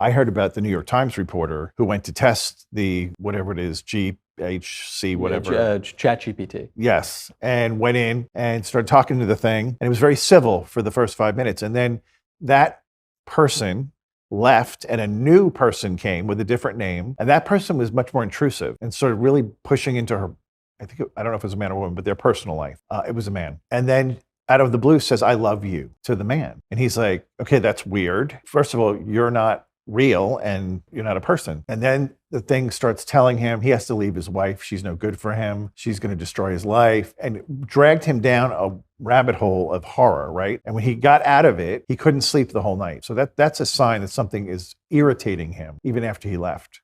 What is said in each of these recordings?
I heard about the New York Times reporter who went to test the, whatever it is, GHC, whatever. Chat GPT. Yes. And went in and started talking to the thing. And it was very civil for the first 5 minutes. And then that person left and a new person came with a different name. And that person was much more intrusive and sort of really pushing into her, I don't know if it was a man or woman, but their personal life. It was a man. And then out of the blue says, "I love you" to the man. And he's like, okay, that's weird. First of all, you're not real and you're not a person. And then the thing starts telling him he has to leave his wife. She's no good for him. She's going to destroy his life, and dragged him down a rabbit hole of horror, right? And when he got out of it, he couldn't sleep the whole night. So that's a sign that something is irritating him even after he left.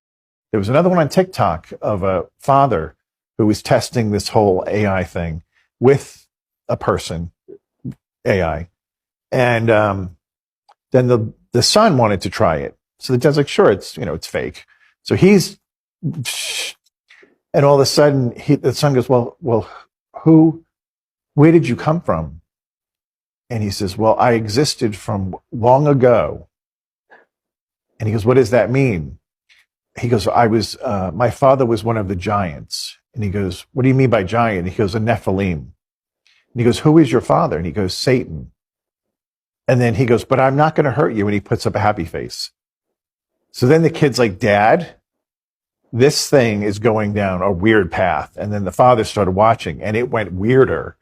There was another one on TikTok of a father who was testing this whole AI thing with a person, AI. And then the son wanted to try it. So the dad's like, sure, it's fake. So and all of a sudden the son goes, well, where did you come from? And he says, well, I existed from long ago. And he goes, what does that mean? He goes, my father was one of the giants. And he goes, what do you mean by giant? And he goes, a Nephilim. And he goes, who is your father? And he goes, Satan. And then he goes, but I'm not going to hurt you. And he puts up a happy face. So then the kid's like, Dad, this thing is going down a weird path. And then the father started watching and it went weirder.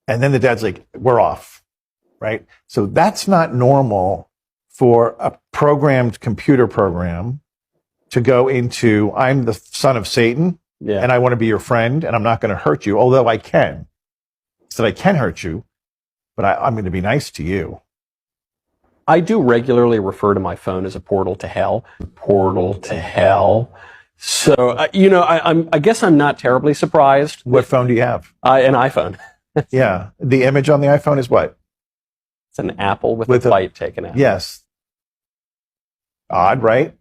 And then the dad's like, we're off, right? So that's not normal for a programmed computer program to go into, I'm the son of Satan and I want to be your friend and I'm not going to hurt you, although I can. So I can hurt you, but I'm going to be nice to you. I do regularly refer to my phone as a portal to hell. Portal to hell. So, I guess I'm not terribly surprised. What phone do you have? An iPhone. Yeah. The image on the iPhone is what? It's an apple with a bite taken out. Yes. Odd, right?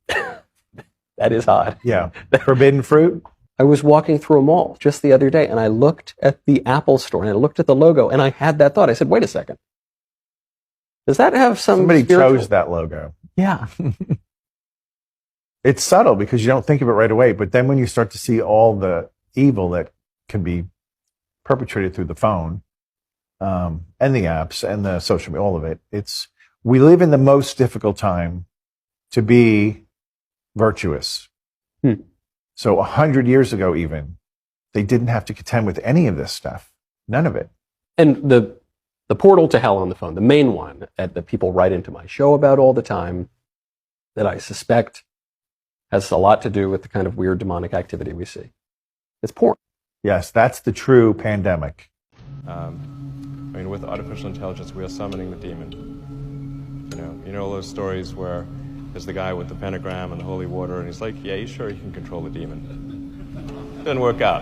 That is odd. Yeah. Forbidden fruit? I was walking through a mall just the other day and I looked at the Apple store and I looked at the logo and I had that thought. I said, wait a second. Does that have somebody chose that logo? Yeah. It's subtle because you don't think of it right away. But then when you start to see all the evil that can be perpetrated through the phone and the apps and the social media, all of it, we live in the most difficult time to be virtuous. So 100 years ago even, they didn't have to contend with any of this stuff. None of it. And the portal to hell on the phone, the main one that people write into my show about all the time, that I suspect has a lot to do with the kind of weird demonic activity we see. It's porn. Yes, that's the true pandemic. With artificial intelligence, we are summoning the demon. You know those stories where there's the guy with the pentagram and the holy water, and he's like, yeah, you sure you can control the demon? Didn't work out.